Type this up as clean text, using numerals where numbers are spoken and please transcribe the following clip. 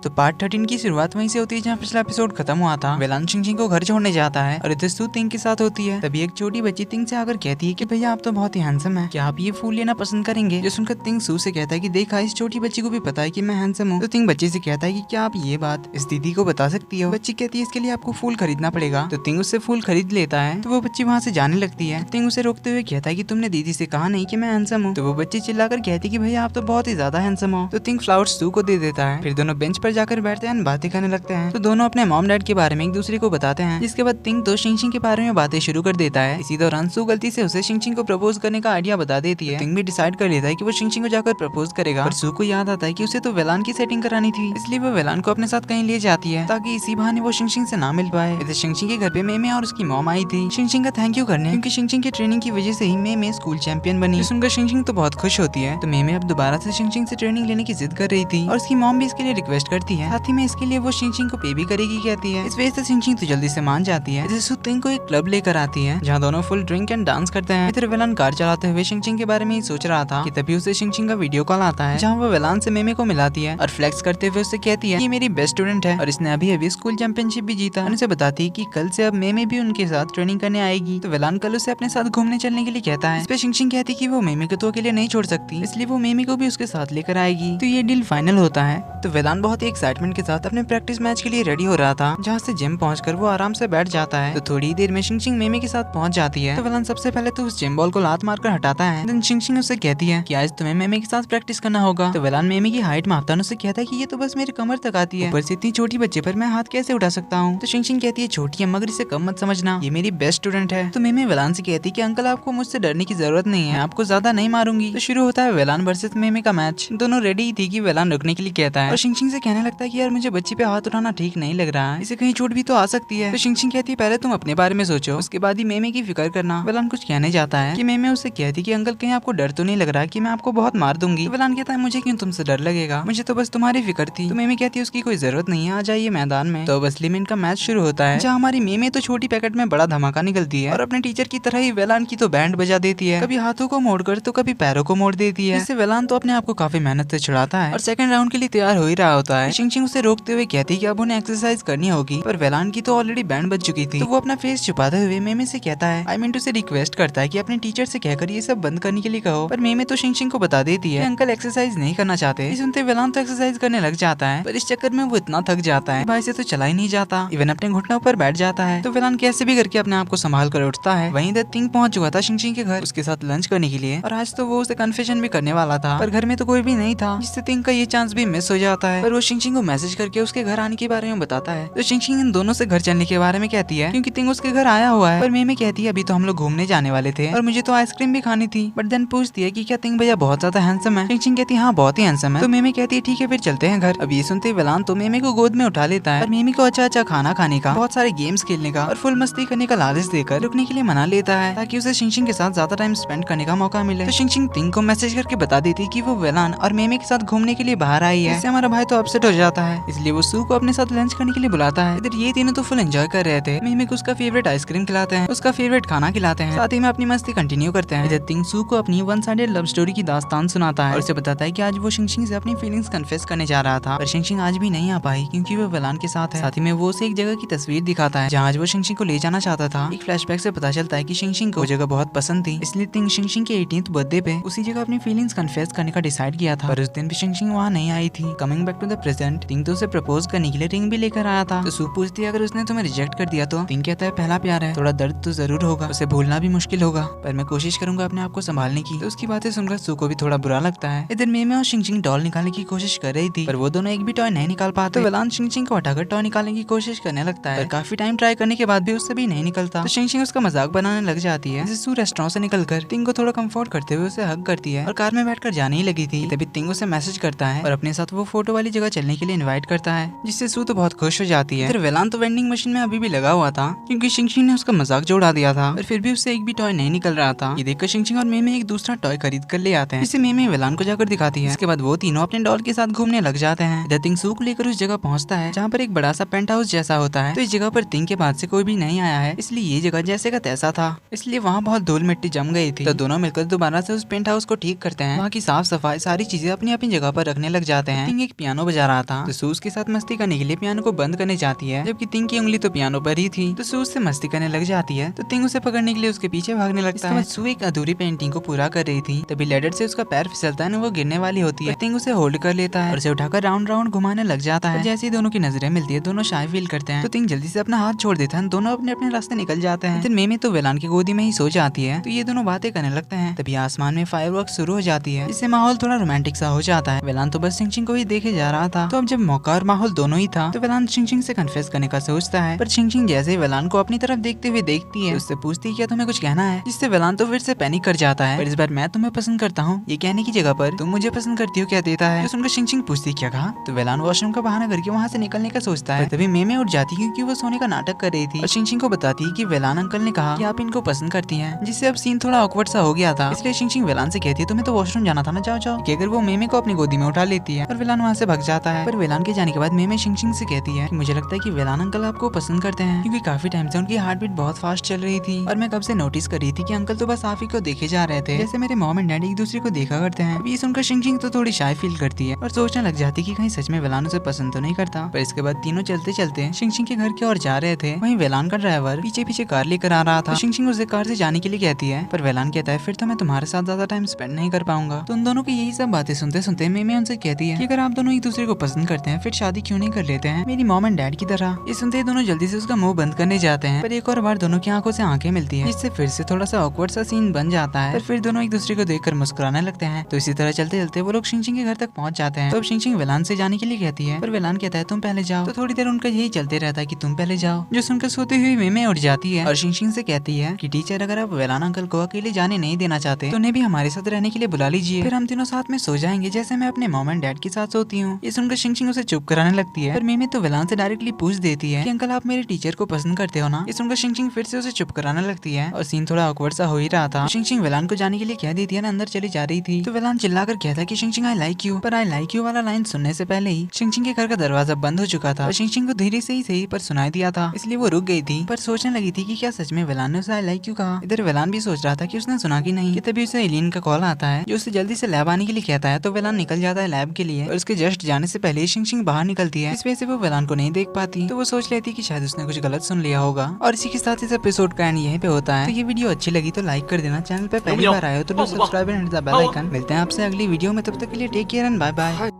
तो पार्ट 13 की शुरुआत वहीं से होती है जहाँ पिछला एपिसोड खत्म हुआ था। वेलान शिंगशिंग को घर छोड़ने जाता है और इधर सू तिंग के साथ होती है। तभी एक छोटी बच्ची तिंग से आकर कहती है कि भैया आप तो बहुत ही हैंडसम है, क्या आप ये फूल लेना पसंद करेंगे। जो सुनकर तिंग सू से कहता है कि देखा इस छोटी बच्ची को भी पता है कि मैं हैंडसम हूँ। तो तिंग बच्ची से कहता है कि क्या आप ये बात इस दीदी को बता सकती हो। बच्ची कहती है इसके लिए आपको फूल खरीदना पड़ेगा। तो तिंग उससे फूल खरीद लेता है। तो वो बच्ची वहाँ से जाने लगती है। तिंग उसे रोकते हुए कहता है कि तुमने दीदी से कहा नहीं कि मैं हैंडसम हूँ। तो वो बच्ची चिल्लाकर कहती है कि भैया आप तो बहुत ही ज्यादा हैंडसम हो। तो तिंग फ्लावर्स सू को दे देता है। फिर दोनों बेंच पर जाकर बैठते हैं, बातें करने लगते हैं। तो दोनों अपने मॉम डैड के बारे में एक दूसरे को बताते हैं। जिसके बाद तिंग तो शिंगशिंग के बारे में बातें शुरू कर देता है। इसी दौरान सू गलती से उसे शिंगशिंग को प्रपोज करने का आइडिया बता देती है। तिंग भी डिसाइड कर लेता है कि वो शिंगशिंग को जाकर प्रपोज करेगा। पर सू को याद आता है कि उसे तो वेलान की सेटिंग करानी थी, इसलिए वो वेलान को अपने साथ कहीं ले जाती है ताकि इसी बहाने वो शिंगशिंग से ना मिल पाए। इधर शिंगशिंग के घर पे मेमे और उसकी मॉम आई थी शिंगशिंग का थैंक यू करने, क्योंकि शिंगशिंग की ट्रेनिंग की वजह से ही मेमे स्कूल चैंपियन बनी। सुनकर शिंगशिंग तो बहुत खुश होती है। तो मेमे अब दोबारा से शिंगशिंग से ट्रेनिंग लेने की जिद कर रही थी और उसकी मॉम भी इसके लिए रिक्वेस्ट करती है। साथ ही में इसके लिए वो शिंगशिंग को पे भी करेगी कहती है। इस वजह से शिंगशिंग तो जल्दी से मान जाती है। जैसे तिंग को एक क्लब लेकर आती है जहाँ दोनों फुल ड्रिंक एंड डांस करते हैं। इधर वेलान कार चलाते हुए शिंगशिंग के बारे में ही सोच रहा था कि तभी उसे शिंगशिंग का वीडियो कॉल आता है जहाँ वो वेलान से मेमे को मिलाती है और फ्लेक्स करते हुए उससे कहती है कि मेरी बेस्ट स्टूडेंट है और इसने अभी स्कूल चैंपियनशिप भी जीता। उसे बताती है कि कल से अब मेमे भी उनके साथ ट्रेनिंग करने आएगी। तो वेलान कल उसे अपने साथ घूमने चलने के लिए कहता है। इस पे शिंगशिंग कहती है कि वो मेमे को तो अकेले नहीं छोड़ सकती, इसलिए वो मेमे को भी उसके साथ लेकर आएगी। तो ये डील फाइनल होता है। तो वेलान बहुत ही एक्साइटमेंट के साथ अपने प्रैक्टिस मैच के लिए रेडी हो रहा था, जहाँ से जिम पहुंचकर वो आराम से बैठ जाता है। तो थोड़ी देर में शिंगशिंग मेमे के साथ पहुंच जाती है। तो वेलान सबसे पहले तो उस जिम बॉल को लात मारकर हटाता है। देन शिंगशिंग उससे कहती है कि आज तुम्हें मेमे के साथ प्रैक्टिस करना होगा। तो वेलान मेमे की हाइट मापता है, उससे कहता है कि ये तो बस मेरी कमर तक आती है, ऊपर से इतनी छोटी बच्चे पर मैं हाथ कैसे उठा सकता हूँ। तो शिंगशिंग कहती है छोटी है मगर इसे कम मत समझना, ये मेरी बेस्ट स्टूडेंट है। तो मेमे वेलान से कहती है कि अंकल आपको मुझसे डरने की जरूरत नहीं है, आपको ज्यादा नहीं मारूंगी। तो शुरू होता है वेलान वर्सेस मेमे का मैच। दोनों रेडी थी कि वेलान रुकने के लिए कहता है और शिंगशिंग से कहने लगता है कि यार मुझे बच्ची पे हाथ उठाना ठीक नहीं लग रहा है, इसे कहीं चोट भी तो आ सकती है। तो शिंगशिंग कहती है पहले तुम अपने बारे में सोचो, उसके बाद ही मेमे की फिक्र करना। वेलान कुछ कहने जाता है कि मेमे उससे कहती कि अंकल कहीं आपको डर तो नहीं लग रहा कि मैं आपको बहुत मार दूंगी। तो वेलान कहता है मुझे क्यों तुमसे डर लगेगा, मुझे तो बस तुम्हारी फिक्र थी। तो मेमे कहती है उसकी कोई जरूरत नहीं है, आ जाइए मैदान में। तो असली में इनका मैच शुरू होता है जहाँ हमारी मेमे तो छोटी पैकेट में बड़ा धमाका निकलती है और अपने टीचर की तरह ही वेलान की तो बैंड बजा देती है, कभी हाथों को मोड़कर तो कभी पैरों को मोड़ देती है। इससे वेलान तो अपने आप को काफी मेहनत से छुड़ाता है और सेकंड राउंड के लिए तैयार हो ही रहा होता है। शिंगशिंग उसे रोकते हुए कहती है कि अब उन्हें एक्सरसाइज करनी होगी, पर वेलान की तो ऑलरेडी बैंड बज चुकी थी। तो वो अपना फेस छुपाते हुए मेमे से कहता है आई मीन टू से रिक्वेस्ट करता है कि अपने टीचर से कहकर ये सब बंद करने के लिए कहो। पर मेमे तो शिंगशिंग को बता देती है कि अंकल एक्सरसाइज नहीं करना चाहते। सुनते वेलान तो एक्सरसाइज करने लग जाता है, पर इस चक्कर में वो इतना थक जाता है भाई से तो चला ही नहीं जाता, इवन अपने घुटनों पर बैठ जाता है। तो वेलान कैसे भी करके अपने आप को संभाल कर उठता है। वहीं तिंग पहुंच चुका था शिंगशिंग के घर उसके साथ लंच करने के लिए और आज तो वो उसे कन्फेशन भी करने वाला था, पर घर में तो कोई भी नहीं था, जिससे तिंग का ये चांस भी मिस हो जाता है। पर वो शिंगशिंग को मैसेज करके उसके घर आने के बारे में बताता है। तो शिंगशिंग इन दोनों से घर चलने के बारे में कहती है क्योंकि तिंग उसके घर आया हुआ है। पर मेमे कहती है अभी तो हम लोग घूमने जाने वाले थे और मुझे तो आइसक्रीम भी खानी थी। बट देन पूछती है कि क्या तिंग भैया बहुत ज्यादा हैंडसम है। शिंगशिंग कहती है हाँ बहुत ही हैंडसम है। तो मेमे कहती है ठीक है फिर चलते हैं घर। अब ये सुनते वेलान तो मेमे को गोद में उठा लेता है और मेमे को अच्छा अच्छा खाना खाने का, बहुत सारे गेम्स खेलने का और फुल मस्ती करने का लालच देकर रुकने के लिए मना लेता है ताकि उसे शिंगशिंग के साथ ज्यादा टाइम स्पेंड करने का मौका मिले। तो शिंगशिंग तिंग को मैसेज करके बता देती है कि वो वेलान और मेमे के साथ घूमने के लिए बाहर आई है। इससे हमारा भाई तो अपसेट हो जाता है, इसलिए वो सू को अपने साथ लंच करने के लिए बुलाता है। इधर ये तीनों तो फुल एंजॉय कर रहे थे। मेमे को उसका फेवरेट आइसक्रीम खिलाते हैं, उसका फेवरेट खाना खिलाते हैं, साथ ही में अपनी मस्ती कंटिन्यू करते हैं। इधर तिंग सू को अपनी वन साइडेड लव स्टोरी की दास्तान सुनाता है और उसे बताता है कि आज वो शिंगशिंग से अपनी फीलिंग्स कन्फेस करने जा रहा था, पर शिंगशिंग आज भी नहीं आ पाई क्योंकि वो वेलान के साथ है। साथ ही में वो उसे एक जगह की तस्वीर दिखाता है जहाँ आज वो शिंगशिंग को ले जाना चाहता था। एक फ्लैशबैक से पता चलता है कि शिंगशिंग को वो जगह बहुत पसंद थी, इसलिए तिंग शिंगशिंग के 18th बर्थडे पे उसी जगह अपनी फीलिंग्स कन्फेस करने का डिसाइड किया था। पर उस दिन भी शिंगशिंग वहाँ नहीं आई थी। Coming back to the present, तिंग तो उसे प्रपोज करने के लिए रिंग भी लेकर आया था। तो सू पूछती है अगर उसने तुम्हें रिजेक्ट कर दिया तो? तिंग कहता है पहला प्यार है, थोड़ा दर्द तो जरूर होगा, उसे भूलना भी मुश्किल होगा, पर मैं कोशिश करूंगा अपने आप को संभालने की। तो उसकी बातें सुनकर सू को भी थोड़ा बुरा लगता है। इधर मेमे और शिंगशिंग डॉल निकालने की कोशिश कर रही थी, पर वो दोनों एक भी टॉय नहीं निकाल पाते। तो वेलान शिंगशिंग को हटाकर टॉय निकालने की कोशिश करने लगता है, पर काफी टाइम ट्राई करने के बाद भी उससे भी नहीं निकलता। तो शिंगशिंग उसका मजाक बनाने लग जाती है। सू रेस्टोरेंट से निकलकर तिंग को थोड़ा कंफर्ट करते हुए उसे हग करती है और कार में बैठकर जाने ही लगी थी। तभी तिंग उसे मैसेज करता है और अपने साथ वो फोटो वाली जगह चलने के लिए इनवाइट करता है, जिससे सू तो बहुत खुश हो जाती है। फिर वेलान तो वेंडिंग मशीन में अभी भी लगा हुआ था क्योंकि शिंगशिंग ने उसका मजाक जो उड़ा दिया था, पर फिर भी उससे एक भी टॉय नहीं निकल रहा था। ये देखकर शिंगशिंग और मेमे एक दूसरा टॉय खरीद कर ले आते हैं, जिसे मेमे वेलान को जाकर दिखाती है। इसके बाद वो तीनों अपने डॉल के साथ घूमने लग जाते हैं। इधर तिंग सू को लेकर उस जगह पहुंचता है जहाँ पर एक बड़ा सा पेंट हाउस जैसा होता है। तो इस जगह पर तिंग के बाद से कोई भी नहीं आया है, इसलिए ये जगह जैसे का तैसा था, इसलिए वहाँ बहुत धूल मिट्टी जम गई थी। तो दोनों मिलकर दोबारा से उस पेंट हाउस को ठीक करते हैं। वहाँ की साफ सफाई सारी चीजें अपनी अपनी जगह पर रखने लग जाते हैं। तिंग एक पियानो बजा रहा था तो सू उसके साथ मस्ती करने के लिए पियानो को बंद करने जाती है, जबकि तिंग की उंगली तो पियानो पर ही थी। तो सू उससे मस्ती करने लग जाती है तो तिंग उसे पकड़ने के लिए उसके पीछे भागने लगता है। सू एक अधूरी पेंटिंग को पूरा कर रही थी, तभी लैडर से उसका पैर फिसलता है, वो गिरने वाली होती है। तिंग उसे होल्ड कर लेता है और उसे उठाकर राउंड राउंड घुमाने लग जाता है। जैसे ही दोनों की नजरें मिलती है दोनों शाय फील करते हैं तो तिंग जल्दी से अपना हाथ छोड़ देता है, दोनों अपने अपने रास्ते निकल जाते हैं। मेमे तो वेलान की गोदी में ही सो जाती है तो ये दोनों बातें करने लगते हैं। तभी आसमान में फायरवर्क्स शुरू हो जाती है, इससे माहौल थोड़ा रोमांटिक सा हो जाता है। वेलान तो बस चिंग को ही देखे जा रहा था, तो अब जब मौका और माहौल दोनों ही था तो वेलान चिंग से कन्फेस करने का सोचता है, पर चिंग जैसे ही वेलान को अपनी तरफ देखते हुए देखती है तो उससे पूछती है क्या तुम्हें कुछ कहना है, जिससे वेलान तो फिर से पैनिक कर जाता है। पर इस बार मैं तुम्हें पसंद करता हूँ ये कहने की जगह पर तुम मुझे पसंद करती हो क्या देता है। तो सुनकर चिंग पूछती क्या कहा, तो वेलान वॉशरूम का बहाना करके वहाँ से निकलने का सोचता है। तभी मेमे उठ जाती है क्योंकि वो सोने का नाटक कर रही थी और चिंग को बताती है कि वेलान अंकल ने कहा कि आप इनको पसंद करती हैं, जिससे अब सीन थोड़ा ऑकवर्ड सा हो गया था। इसलिए चिंग वेलान से कहती है तुम्हें तो वॉशरूम जाना था ना, जाओ जाओ। अगर वो मेमे को अपनी गोदी में उठा लेती है और वेलान वहाँ से भाग जाता है। पर वेलान के जाने के बाद मेमे चिंग से कहती है कि मुझे लगता है कि वेलान अंकल आपको पसंद करते हैं, क्योंकि काफी टाइम से उनकी हार्ट बीट बहुत फास्ट चल रही थी और मैं कब से नोटिस कर रही थी कि अंकल तो बस आप ही को देखे जा रहे थे, जैसे मेरे मॉम एंड डैडी एक दूसरे को देखा करते हैं। अभी सुनकर चिंग तो थोड़ी शाय फील करती है और सोचने लग जाती है कि कहीं सच में वेलान उसे पसंद तो नहीं करता। पर इसके बाद तीनों चलते चलते चिंग के घर की ओर जा रहे थे। वहीं वेलान का ड्राइवर पीछे पीछे कार लेकर आ रहा था। चिंग उसे कार से जाने के लिए कहती है, पर वेलान कहता है फिर तो मैं तुम्हारे साथ ज्यादा टाइम स्पेंड नहीं कर पाऊंगा। तो उन दोनों की यही सब बातें सुनते सुनते मेमे उनसे कहती है कि अगर आप दोनों एक दूसरे को पसंद करते हैं फिर शादी क्यों नहीं कर लेते हैं मेरी मॉम एंड डैड की तरह। ये सुनते ही दोनों जल्दी से उसका मुंह बंद करने जाते हैं, पर एक और बार दोनों की आंखों से आंखें मिलती है, जिससे फिर से थोड़ा सा ऑकवर्ड सा सीन बन जाता है। पर फिर दोनों एक दूसरे को देखकर मुस्कुराने लगते हैं। तो इसी तरह चलते चलते वो लोग चिंग के घर तक पहुंच जाते हैं। तो अब चिंग वेलान से जाने के लिए कहती है, पर वेलान कहता है तुम पहले जाओ। तो थोड़ी देर उनका यही चलते रहता है कि तुम पहले जाओ, जो सुनकर सोती हुई मेमे उठ जाती है और चिंग से कहती है कि टीचर अगर आप वेलान अंकल को अकेले जाने नहीं देना चाहते तो उन्हें भी हमारे साथ रहने के लिए बुला लीजिए, फिर हम तीनों साथ में सो जाएंगे जैसे मैं अपने मॉम एंड डैड के साथ सोती हूँ। ये सुनकर चिंग उसे चुप कराने लगती है, पर मेमे तो वेलान से डायरेक्टली पूछ देती है कि अंकल आप मेरे टीचर को पसंद करते हो ना। ये सुनकर चिंग फिर से उसे चुप कराने लगती है और सीन थोड़ा ऑकवर्ड सा हो ही रहा था। चिंग वेलान को जाने के लिए कह देती है ना, अंदर चली जा रही थी तो वेलान चिल्लाकर कहता कि चिंग आई लाइक यू, पर आई लाइक यू वाला लाइन सुनने से पहले ही चिंग के घर का दरवाजा बंद हो चुका था और चिंग को धीरे से ही सही पर सुनाई दिया था, इसलिए वो रुक गई थी, पर सोचने लगी थी कि क्या सच में वेलान ने उसे आई लाइक यू कहा। इधर वेलान भी सोच रहा था कि उसने सुना कि नहीं, कि तभी उसे एलियन का कॉल आता है जो उसे जल्दी से लैब आने के लिए कहता है। तो वेलान निकल जाता है लैब के लिए और उसके जस्ट जाने से पहले चिंग बाहर निकलती है, इस वजह से वो वेलान को नहीं देख पाती। तो वो सोच लेती कि शायद उसने कुछ गलत सुन लिया होगा। और इसी के साथ इस एपिसोड का एंड यहीं पे होता है। तो ये वीडियो अच्छी लगी तो लाइक कर देना, चैनल पे पहली बार आए हो तो subscribe and hit the bell icon. मिलते हैं आपसे अगली वीडियो में, तब तक के लिए take care and bye bye.